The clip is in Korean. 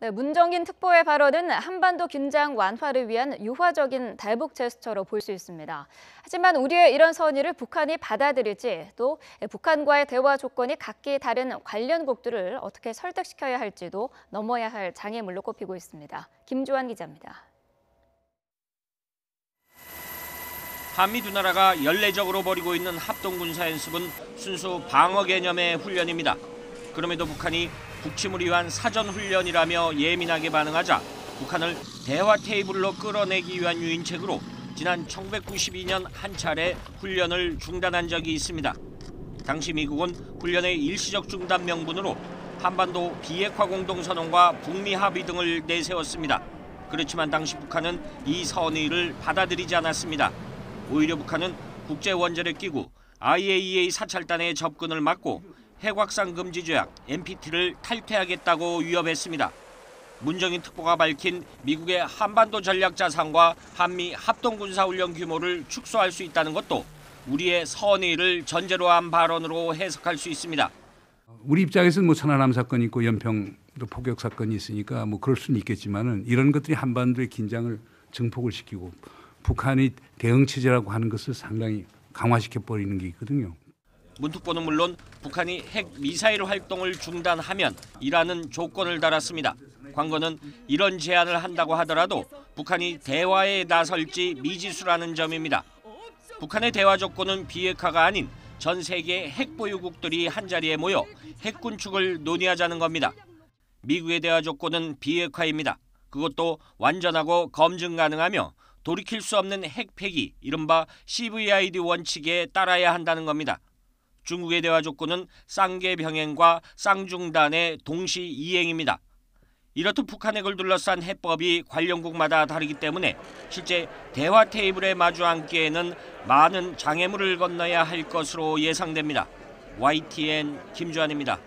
네, 문정인 특보의 발언은 한반도 긴장 완화를 위한 유화적인 대북 제스처로 볼 수 있습니다. 하지만 우리의 이런 선의를 북한이 받아들일지 또 북한과의 대화 조건이 각기 다른 관련국들을 어떻게 설득시켜야 할지도 넘어야 할 장애물로 꼽히고 있습니다. 김주환 기자입니다. 한미 두 나라가 연례적으로 벌이고 있는 합동군사연습은 순수 방어 개념의 훈련입니다. 그럼에도 북한이 북침을 위한 사전훈련이라며 예민하게 반응하자 북한을 대화 테이블로 끌어내기 위한 유인책으로 지난 1992년 한 차례 훈련을 중단한 적이 있습니다. 당시 미국은 훈련의 일시적 중단 명분으로 한반도 비핵화 공동선언과 북미 합의 등을 내세웠습니다. 그렇지만 당시 북한은 이 선의를 받아들이지 않았습니다. 오히려 북한은 국제원자력기구 IAEA 사찰단의 접근을 막고 핵확산 금지 조약 NPT를 탈퇴하겠다고 위협했습니다. 문정인 특보가 밝힌 미국의 한반도 전략 자산과 한미 합동군사훈련 규모를 축소할 수 있다는 것도 우리의 선의를 전제로 한 발언으로 해석할 수 있습니다. 우리 입장에서는 뭐 천안함 사건이 있고 연평도 포격 사건이 있으니까 뭐 그럴 수는 있겠지만은 이런 것들이 한반도의 긴장을 증폭을 시키고 북한이 대응 체제라고 하는 것을 상당히 강화시켜 버리는 게 있거든요. 문 특보는 물론 북한이 핵 미사일 활동을 중단하면 이라는 조건을 달았습니다. 관건은 이런 제안을 한다고 하더라도 북한이 대화에 나설지 미지수라는 점입니다. 북한의 대화 조건은 비핵화가 아닌 전 세계 핵 보유국들이 한자리에 모여 핵 군축을 논의하자는 겁니다. 미국의 대화 조건은 비핵화입니다. 그것도 완전하고 검증 가능하며 돌이킬 수 없는 핵 폐기, 이른바 CVID 원칙에 따라야 한다는 겁니다. 중국의 대화 조건은 쌍계 병행과 쌍중단의 동시 이행입니다. 이렇듯 북한 핵을 둘러싼 해법이 관련국마다 다르기 때문에 실제 대화 테이블에 마주 앉기에는 많은 장애물을 건너야 할 것으로 예상됩니다. YTN 김주환입니다.